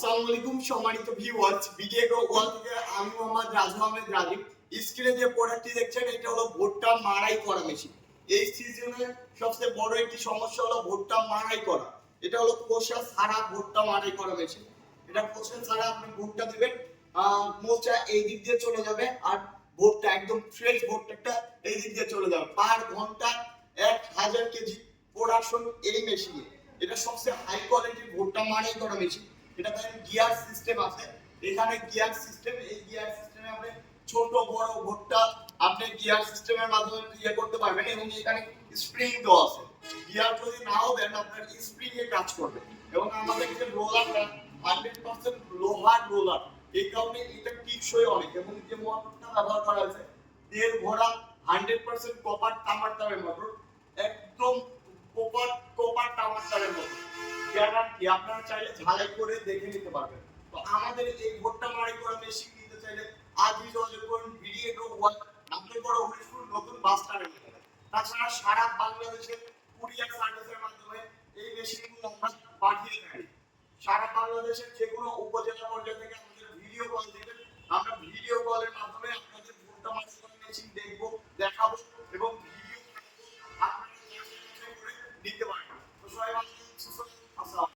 আসসালামু আলাইকুম সম্মানিত ভিউয়ার্স, ভিডিও ওয়াল থেকে আমি মোহাম্মদ রাজু আহমেদ রাজীব। স্ক্রিনে যে প্রোডাক্টটি দেখছেন এটা হলো ভুট্টা মাড়াই করা মেশিন। এই সিজনে সবচেয়ে বড় একটি সমস্যা হলো ভুট্টা মাড়াই করা। এটা হলো খোসা ছাড়া ভুট্টা মাড়াই করা মেশিন। এটা খোসা ছাড়া আপনি ভুট্টা দিবেন, মোচা এই দিক দিয়ে চলে যাবে আর ভুট্টা একদম ফ্রেশ ভুট্টাটা এই দিক দিয়ে চলে যাবে। পার ঘন্টা 1000 কেজি প্রোডাকশন এই মেশিনে। এটা সবচেয়ে হাই কোয়ালিটির ভুট্টা মাড়াই করা মেশিন। এটা ধরেন গিয়ার সিস্টেম আছে, এখানে গিয়ার সিস্টেম, এই গিয়ার সিস্টেমে আপনি ছোট বড় ভুট্টা আপনি গিয়ার সিস্টেমের মাধ্যমে ইয়ে করতে পারবেন এবং এখানে স্প্রিং দেওয়া আছে। গিয়ার যদি নাও দেন আপনার স্প্রিং এ কাজ করবে এবং আমাদের যে রোলারটা 100% লোহার রোলার, এই কারণে এটা টিকসই অনেক এবং যে মোটরটা ব্যবহার করা হয়েছে তেল ভরা 100% কপার তামার তারের মোটর, একদম কপার তামার তারের মোটর গ্যারান্টি। আপনারা চাইলে ঝালাই করে দেখে নিতে পারবেন। তো আমাদের এই ভুট্টা মাড়াই করা মেশিন নিতে চাইলে আজই যোগাযোগ করুন ভিডিও ওয়ান নাম্বার বড় হরিশপুর নতুন বাস স্ট্যান্ডে। তাছাড়া সারা বাংলাদেশে কুরিয়ার সার্ভিসের মাধ্যমে এই মেশিনগুলো আমরা পাঠিয়ে থাকি। সারা বাংলাদেশের যে কোনো উপজেলা পর্যায়ে থেকে আমাদের ভিডিও কল দিবেন, আমরা ভিডিও কলের মাধ্যমে আপনাদের ভুট্টা মাড়াই করা মেশিন দেখবো, দেখাবো এবং